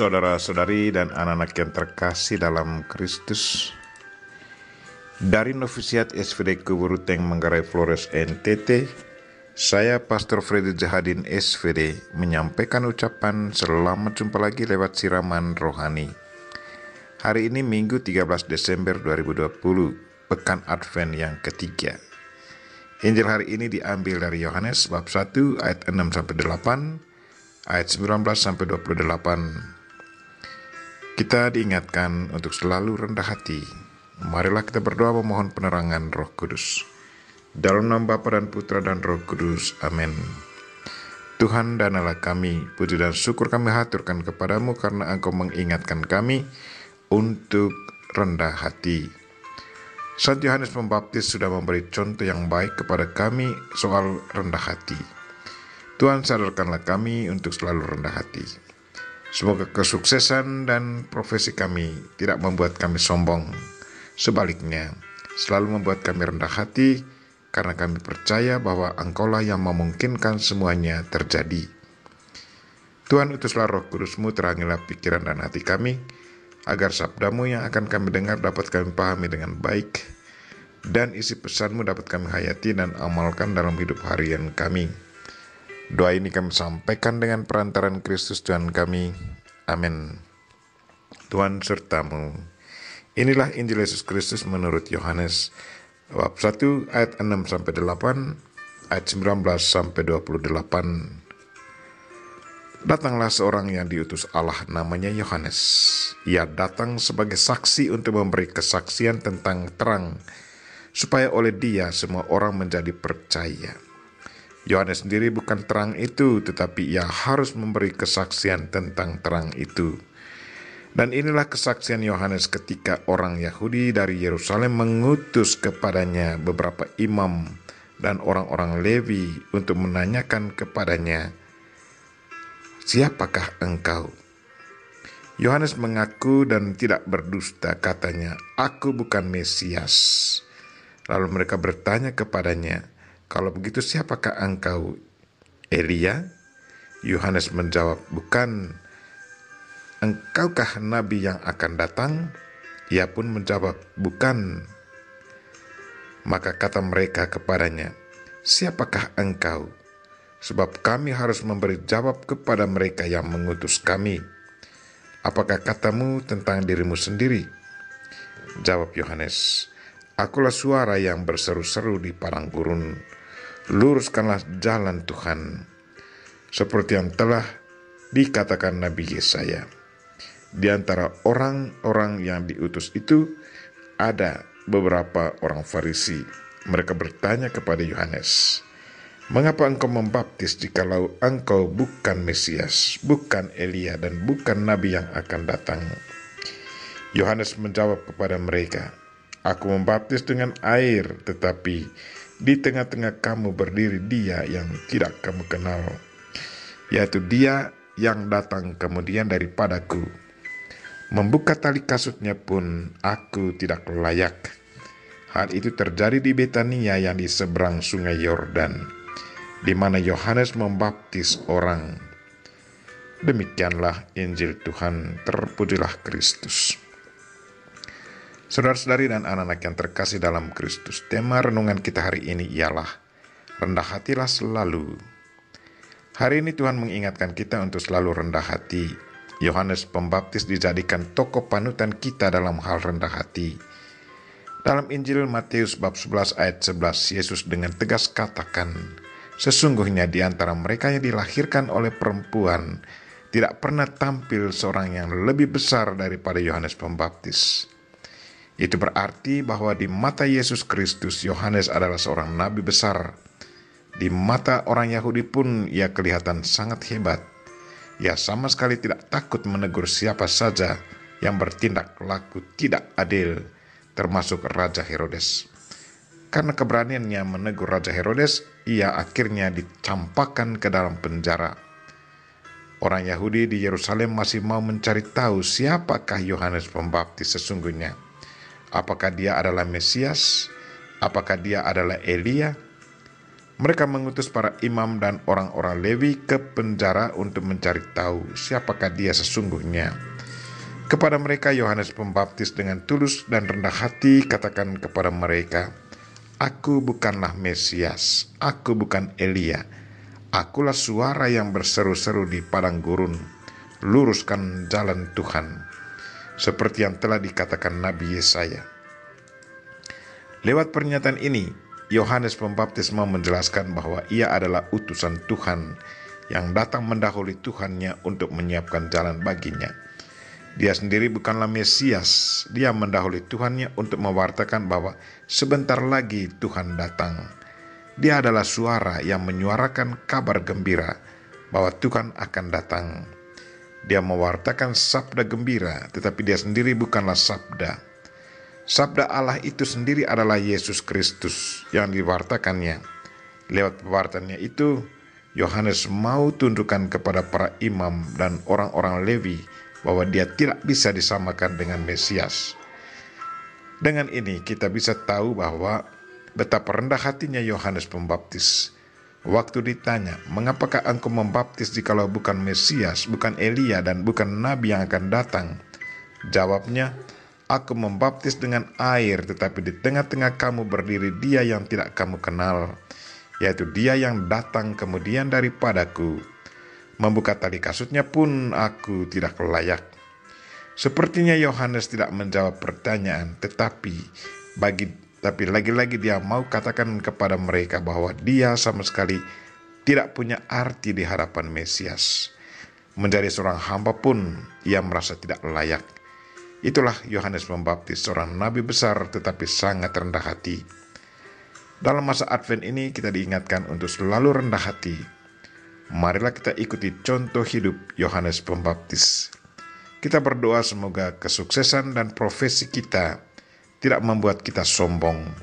Saudara-saudari dan anak-anak yang terkasih dalam Kristus, dari Novisiat SVD Kuburuteng Manggarai Flores NTT, saya Pastor Freddy Jahadin SVD menyampaikan ucapan selamat jumpa lagi lewat siraman rohani. Hari ini Minggu 13 Desember 2020, Pekan Advent yang ketiga. Injil hari ini diambil dari Yohanes bab 1 ayat 6-8, ayat 19-28. Kita diingatkan untuk selalu rendah hati. Marilah kita berdoa memohon penerangan Roh Kudus. Dalam nama Bapa dan Putra dan Roh Kudus. Amin. Tuhan dan Allah kami, puji dan syukur kami haturkan kepadamu karena Engkau mengingatkan kami untuk rendah hati. Saint Yohanes Pembaptis sudah memberi contoh yang baik kepada kami soal rendah hati. Tuhan sadarkanlah kami untuk selalu rendah hati. Semoga kesuksesan dan profesi kami tidak membuat kami sombong. Sebaliknya, selalu membuat kami rendah hati karena kami percaya bahwa Engkaulah yang memungkinkan semuanya terjadi. Tuhan, utuslah Roh Kudus-Mu, terangilah pikiran dan hati kami, agar sabda-Mu yang akan kami dengar dapat kami pahami dengan baik, dan isi pesan-Mu dapat kami hayati dan amalkan dalam hidup harian kami. Doa ini kami sampaikan dengan perantaran Kristus Tuhan kami. Amin. Tuhan sertamu. Inilah Injil Yesus Kristus menurut Yohanes bab 1 ayat 6-8, ayat 19-28. Datanglah seorang yang diutus Allah, namanya Yohanes. Ia datang sebagai saksi untuk memberi kesaksian tentang terang, supaya oleh dia semua orang menjadi percaya. Yohanes sendiri bukan terang itu, tetapi ia harus memberi kesaksian tentang terang itu. Dan inilah kesaksian Yohanes ketika orang Yahudi dari Yerusalem mengutus kepadanya beberapa imam dan orang-orang Lewi untuk menanyakan kepadanya, "Siapakah engkau?" Yohanes mengaku dan tidak berdusta, katanya, "Aku bukan Mesias." Lalu mereka bertanya kepadanya, "Kalau begitu siapakah engkau? Elia?" Yohanes menjawab, "Bukan." "Engkaukah nabi yang akan datang?" Ia pun menjawab, "Bukan." Maka kata mereka kepadanya, "Siapakah engkau? Sebab kami harus memberi jawab kepada mereka yang mengutus kami. Apakah katamu tentang dirimu sendiri?" Jawab Yohanes, "Akulah suara yang berseru-seru di padang gurun. Luruskanlah jalan Tuhan, seperti yang telah dikatakan Nabi Yesaya." Di antara orang-orang yang diutus itu ada beberapa orang Farisi. Mereka bertanya kepada Yohanes, "Mengapa engkau membaptis jikalau engkau bukan Mesias, bukan Elia, dan bukan Nabi yang akan datang?" Yohanes menjawab kepada mereka, "Aku membaptis dengan air, tetapi di tengah-tengah kamu berdiri Dia yang tidak kamu kenal, yaitu Dia yang datang kemudian daripadaku. Membuka tali kasutnya pun aku tidak layak." Hal itu terjadi di Betania yang di seberang sungai Yordan, di mana Yohanes membaptis orang. Demikianlah Injil Tuhan, terpujilah Kristus. Saudara-saudari dan anak-anak yang terkasih dalam Kristus, tema renungan kita hari ini ialah rendah hatilah selalu. Hari ini Tuhan mengingatkan kita untuk selalu rendah hati. Yohanes Pembaptis dijadikan tokoh panutan kita dalam hal rendah hati. Dalam Injil Matius bab 11 ayat 11, Yesus dengan tegas katakan, "Sesungguhnya di antara mereka yang dilahirkan oleh perempuan tidak pernah tampil seorang yang lebih besar daripada Yohanes Pembaptis." Itu berarti bahwa di mata Yesus Kristus, Yohanes adalah seorang nabi besar. Di mata orang Yahudi pun ia kelihatan sangat hebat. Ia sama sekali tidak takut menegur siapa saja yang bertindak laku tidak adil, termasuk Raja Herodes. Karena keberaniannya menegur Raja Herodes, ia akhirnya dicampakkan ke dalam penjara. Orang Yahudi di Yerusalem masih mau mencari tahu siapakah Yohanes Pembaptis sesungguhnya. Apakah dia adalah Mesias? Apakah dia adalah Elia? Mereka mengutus para imam dan orang-orang Lewi ke penjara untuk mencari tahu siapakah dia sesungguhnya. Kepada mereka Yohanes Pembaptis dengan tulus dan rendah hati katakan kepada mereka, "Aku bukanlah Mesias, aku bukan Elia. Akulah suara yang berseru-seru di padang gurun, luruskan jalan Tuhan." Seperti yang telah dikatakan Nabi Yesaya. Lewat pernyataan ini, Yohanes Pembaptis mau menjelaskan bahwa ia adalah utusan Tuhan yang datang mendahului Tuhannya untuk menyiapkan jalan baginya. Dia sendiri bukanlah Mesias, dia mendahului Tuhannya untuk mewartakan bahwa sebentar lagi Tuhan datang. Dia adalah suara yang menyuarakan kabar gembira bahwa Tuhan akan datang. Dia mewartakan sabda gembira, tetapi dia sendiri bukanlah sabda. Sabda Allah itu sendiri adalah Yesus Kristus yang diwartakannya. Lewat pewartaannya itu, Yohanes mau tundukkan kepada para imam dan orang-orang Lewi bahwa dia tidak bisa disamakan dengan Mesias. Dengan ini kita bisa tahu bahwa betapa rendah hatinya Yohanes Pembaptis. Waktu ditanya, "Mengapakah engkau membaptis jikalau bukan Mesias, bukan Elia, dan bukan Nabi yang akan datang?" Jawabnya, "Aku membaptis dengan air, tetapi di tengah-tengah kamu berdiri dia yang tidak kamu kenal, yaitu dia yang datang kemudian daripadaku. Membuka tali kasutnya pun aku tidak layak." Sepertinya Yohanes tidak menjawab pertanyaan, tetapi lagi-lagi dia mau katakan kepada mereka bahwa dia sama sekali tidak punya arti di hadapan Mesias. Menjadi seorang hamba pun ia merasa tidak layak. Itulah Yohanes Pembaptis, seorang nabi besar tetapi sangat rendah hati. Dalam masa Advent ini kita diingatkan untuk selalu rendah hati. Marilah kita ikuti contoh hidup Yohanes Pembaptis. Kita berdoa semoga kesuksesan dan profesi kita tidak membuat kita sombong,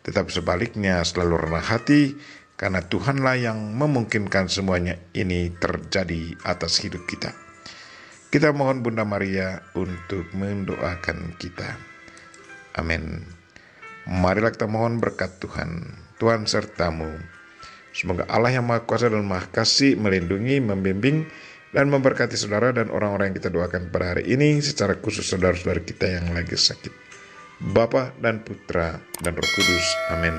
tetapi sebaliknya selalu rendah hati, karena Tuhanlah yang memungkinkan semuanya ini terjadi atas hidup kita. Kita mohon Bunda Maria untuk mendoakan kita. Amin. Marilah kita mohon berkat Tuhan. Tuhan sertamu. Semoga Allah yang Maha Kuasa dan Maha Kasih melindungi, membimbing, dan memberkati saudara dan orang-orang yang kita doakan pada hari ini, secara khusus saudara-saudara kita yang lagi sakit. Bapa dan Putra dan Roh Kudus. Amin.